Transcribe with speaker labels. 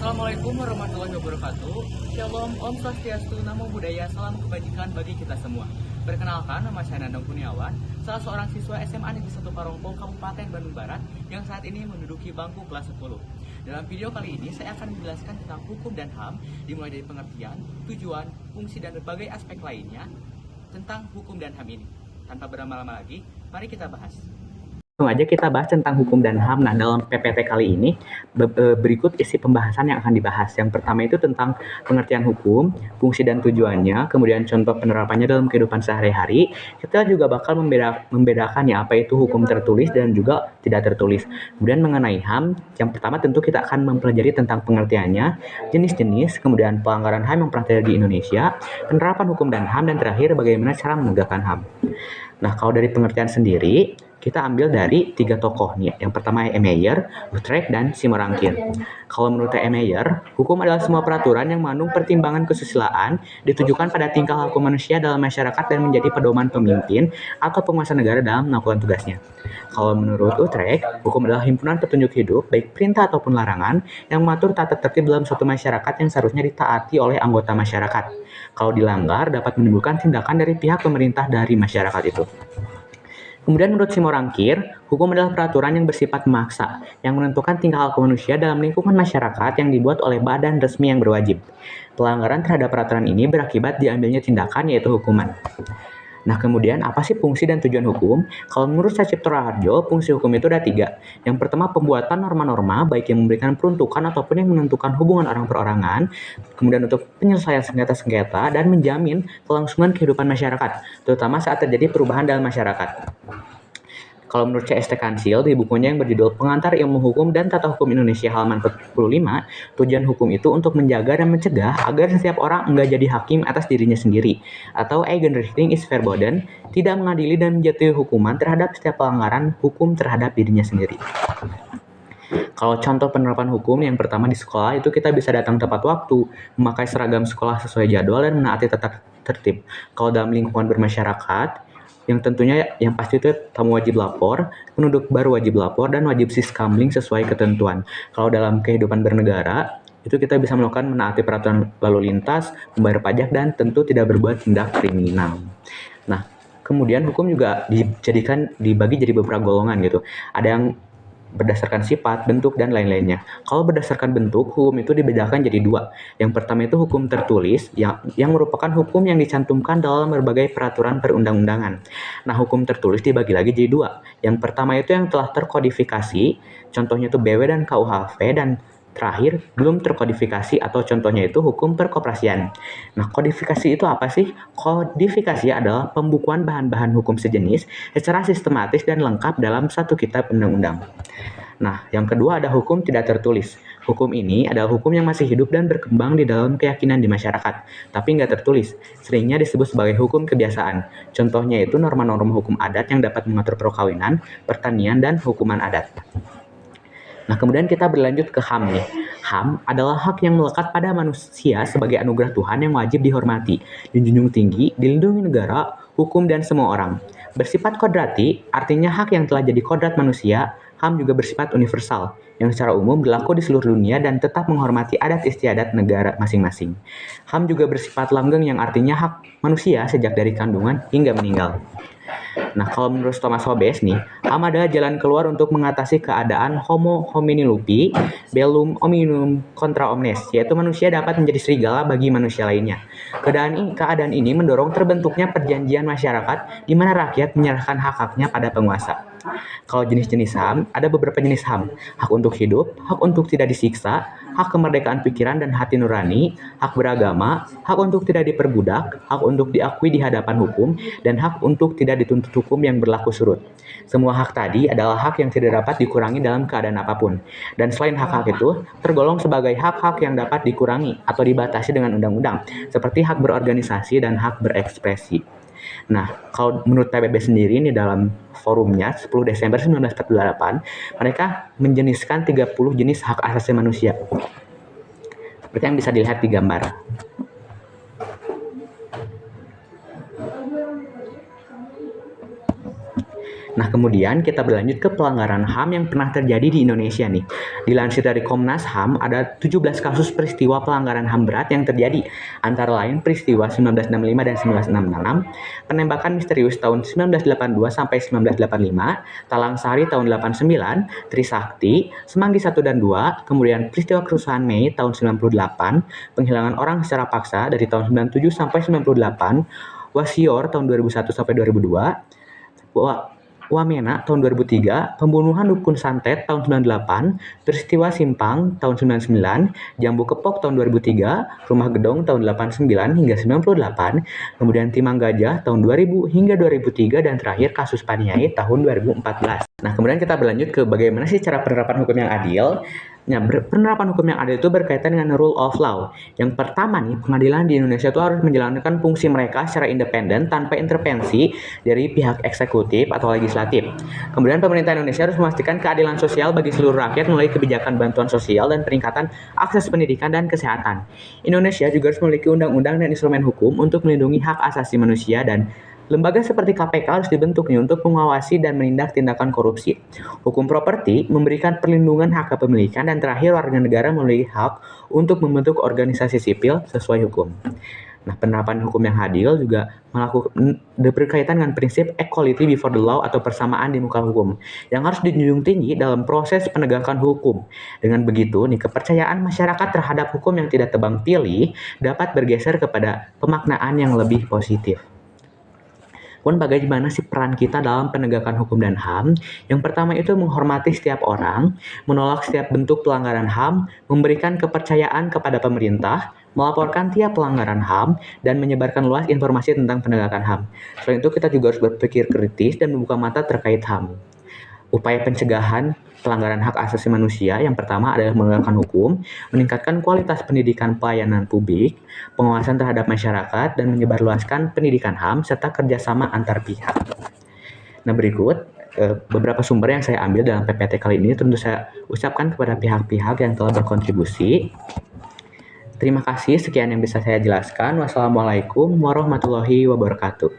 Speaker 1: Assalamualaikum warahmatullahi wabarakatuh. Shalom, Om Swastiastu, Namo Buddhaya, salam kebajikan bagi kita semua. Perkenalkan, nama saya Nandang Kurniawan, salah seorang siswa SMA Negeri 1 Parongpong, Kabupaten Bandung Barat, yang saat ini menduduki bangku kelas 10. Dalam video kali ini, saya akan menjelaskan tentang hukum dan HAM, dimulai dari pengertian, tujuan, fungsi, dan berbagai aspek lainnya tentang hukum dan HAM ini. Tanpa berlama-lama lagi, mari kita bahas. Langsung aja kita bahas tentang hukum dan HAM. Nah, dalam PPT kali ini berikut isi pembahasan yang akan dibahas. Yang pertama itu tentang pengertian hukum, fungsi dan tujuannya, kemudian contoh penerapannya dalam kehidupan sehari-hari. Kita juga bakal membedakan ya apa itu hukum tertulis dan juga tidak tertulis. Kemudian mengenai HAM, yang pertama tentu kita akan mempelajari tentang pengertiannya, jenis-jenis, kemudian pelanggaran HAM yang pernah terjadi di Indonesia, penerapan hukum dan HAM, dan terakhir bagaimana cara menegakkan HAM. Nah, kalau dari pengertian sendiri, kita ambil dari 3 tokoh nih. Yang pertama E. Meyer, Utrecht, dan Simorangkir. Kalau menurut E. Meyer, hukum adalah semua peraturan yang mengandung pertimbangan kesusilaan ditujukan pada tingkah laku manusia dalam masyarakat dan menjadi pedoman pemimpin atau penguasa negara dalam melakukan tugasnya. Kalau menurut Utrecht, hukum adalah himpunan petunjuk hidup, baik perintah ataupun larangan, yang mengatur tata tertib dalam suatu masyarakat yang seharusnya ditaati oleh anggota masyarakat. Kalau dilanggar, dapat menimbulkan tindakan dari pihak pemerintah dari masyarakat itu. Kemudian menurut Simorangkir, hukum adalah peraturan yang bersifat memaksa, yang menentukan tingkah laku manusia dalam lingkungan masyarakat yang dibuat oleh badan resmi yang berwajib. Pelanggaran terhadap peraturan ini berakibat diambilnya tindakan, yaitu hukuman. Nah, kemudian apa sih fungsi dan tujuan hukum? Kalau menurut Sacipto Raharjo, fungsi hukum itu ada 3. Yang pertama, pembuatan norma-norma, baik yang memberikan peruntukan ataupun yang menentukan hubungan orang perorangan. Kemudian untuk penyelesaian sengketa-sengketa dan menjamin kelangsungan kehidupan masyarakat, terutama saat terjadi perubahan dalam masyarakat. Kalau menurut C.S.T. Kansil, di bukunya yang berjudul Pengantar Ilmu Hukum dan Tata Hukum Indonesia halaman 45, tujuan hukum itu untuk menjaga dan mencegah agar setiap orang enggak jadi hakim atas dirinya sendiri, atau Eigenrechtling is verboden, tidak mengadili dan menjatuhi hukuman terhadap setiap pelanggaran hukum terhadap dirinya sendiri. Kalau contoh penerapan hukum, yang pertama di sekolah itu kita bisa datang tepat waktu, memakai seragam sekolah sesuai jadwal, dan menaati tata tertib. Kalau dalam lingkungan bermasyarakat, yang tentunya yang pasti itu tamu wajib lapor, penduduk baru wajib lapor, dan wajib siskamling sesuai ketentuan. Kalau dalam kehidupan bernegara, itu kita bisa melakukan menaati peraturan lalu lintas, membayar pajak, dan tentu tidak berbuat tindak kriminal. Nah, kemudian hukum juga dibagi jadi beberapa golongan gitu. Ada yang berdasarkan sifat, bentuk, dan lain-lainnya. Kalau berdasarkan bentuk, hukum itu dibedakan jadi 2. Yang pertama itu hukum tertulis, yang merupakan hukum yang dicantumkan dalam berbagai peraturan perundang-undangan. Nah, hukum tertulis dibagi lagi jadi 2. Yang pertama itu yang telah terkodifikasi, contohnya itu BW dan KUHP, dan terakhir, belum terkodifikasi atau contohnya itu hukum perkoperasian. Nah, kodifikasi itu apa sih? Kodifikasi adalah pembukuan bahan-bahan hukum sejenis secara sistematis dan lengkap dalam satu kitab undang-undang. Nah, yang kedua ada hukum tidak tertulis. Hukum ini adalah hukum yang masih hidup dan berkembang di dalam keyakinan di masyarakat, tapi nggak tertulis. Seringnya disebut sebagai hukum kebiasaan. Contohnya itu norma-norma hukum adat yang dapat mengatur perkawinan, pertanian, dan hukuman adat. Nah, kemudian kita berlanjut ke HAM nih. HAM adalah hak yang melekat pada manusia sebagai anugerah Tuhan yang wajib dihormati, dijunjung tinggi, dilindungi negara, hukum, dan semua orang. Bersifat kodrati, artinya hak yang telah jadi kodrat manusia. HAM juga bersifat universal, yang secara umum berlaku di seluruh dunia dan tetap menghormati adat istiadat negara masing-masing. HAM juga bersifat langgeng yang artinya hak manusia sejak dari kandungan hingga meninggal. Nah, kalau menurut Thomas Hobbes nih, HAM adalah jalan keluar untuk mengatasi keadaan homo homini lupi, bellum hominum contra omnes, yaitu manusia dapat menjadi serigala bagi manusia lainnya. Keadaan ini mendorong terbentuknya perjanjian masyarakat di mana rakyat menyerahkan hak-haknya pada penguasa. Kalau jenis-jenis HAM, ada beberapa jenis HAM. Hak untuk hidup, hak untuk tidak disiksa, hak kemerdekaan pikiran dan hati nurani, hak beragama, hak untuk tidak diperbudak, hak untuk diakui di hadapan hukum, dan hak untuk tidak dituntut hukum yang berlaku surut. Semua hak tadi adalah hak yang tidak dapat dikurangi dalam keadaan apapun. Dan selain hak-hak itu, tergolong sebagai hak-hak yang dapat dikurangi atau dibatasi dengan undang-undang, seperti hak berorganisasi dan hak berekspresi. Nah, kalau menurut PBB sendiri ini dalam forumnya 10 Desember 1948, mereka menjeniskan 30 jenis hak asasi manusia. Seperti yang bisa dilihat di gambar.
Speaker 2: Nah, kemudian kita berlanjut ke pelanggaran HAM yang pernah terjadi di Indonesia nih. Dilansir dari Komnas HAM, ada 17 kasus peristiwa pelanggaran HAM berat yang terjadi. Antara lain peristiwa 1965 dan 1966, penembakan misterius tahun 1982 sampai 1985, Talang Sari tahun 89, Trisakti, Semanggi 1 dan 2, kemudian peristiwa kerusuhan Mei tahun 98, penghilangan orang secara paksa dari tahun 97 sampai 98, Wasior tahun 2001 sampai 2002, Wamena tahun 2003, pembunuhan Dukun Santet tahun 98, peristiwa Simpang tahun 99, Jambu Kepok tahun 2003, Rumah Gedong tahun 89 hingga 98, kemudian Timang Gajah tahun 2000 hingga 2003, dan terakhir kasus Paniai tahun 2014. Nah, kemudian kita berlanjut ke bagaimana sih cara penerapan hukum yang adil. Nah, penerapan hukum yang adil itu berkaitan dengan rule of law. Yang pertama nih, pengadilan di Indonesia itu harus menjalankan fungsi mereka secara independen tanpa intervensi dari pihak eksekutif atau legislatif. Kemudian pemerintah Indonesia harus memastikan keadilan sosial bagi seluruh rakyat melalui kebijakan bantuan sosial dan peningkatan akses pendidikan dan kesehatan. Indonesia juga harus memiliki undang-undang dan instrumen hukum untuk melindungi hak asasi manusia, dan lembaga seperti KPK harus dibentuk nih untuk mengawasi dan menindak tindakan korupsi. Hukum properti memberikan perlindungan hak kepemilikan, dan terakhir warga negara memiliki hak untuk membentuk organisasi sipil sesuai hukum. Nah, penerapan hukum yang adil juga berkaitan dengan prinsip equality before the law atau persamaan di muka hukum yang harus dijunjung tinggi dalam proses penegakan hukum. Dengan begitu, nih, kepercayaan masyarakat terhadap hukum yang tidak tebang pilih dapat bergeser kepada pemaknaan yang lebih positif. Pun bagaimana sih peran kita dalam penegakan hukum dan HAM? Yang pertama itu menghormati setiap orang, menolak setiap bentuk pelanggaran HAM, memberikan kepercayaan kepada pemerintah, melaporkan tiap pelanggaran HAM, dan menyebarkan luas informasi tentang penegakan HAM. Selain itu, kita juga harus berpikir kritis dan membuka mata terkait HAM. Upaya pencegahan pelanggaran hak asasi manusia yang pertama adalah menegakkan hukum, meningkatkan kualitas pendidikan pelayanan publik, pengawasan terhadap masyarakat, dan menyebarluaskan pendidikan HAM, serta kerjasama antar pihak. Nah, berikut beberapa sumber yang saya ambil dalam PPT kali ini tentu saya ucapkan kepada pihak-pihak yang telah berkontribusi. Terima kasih, sekian yang bisa saya jelaskan. Wassalamualaikum warahmatullahi wabarakatuh.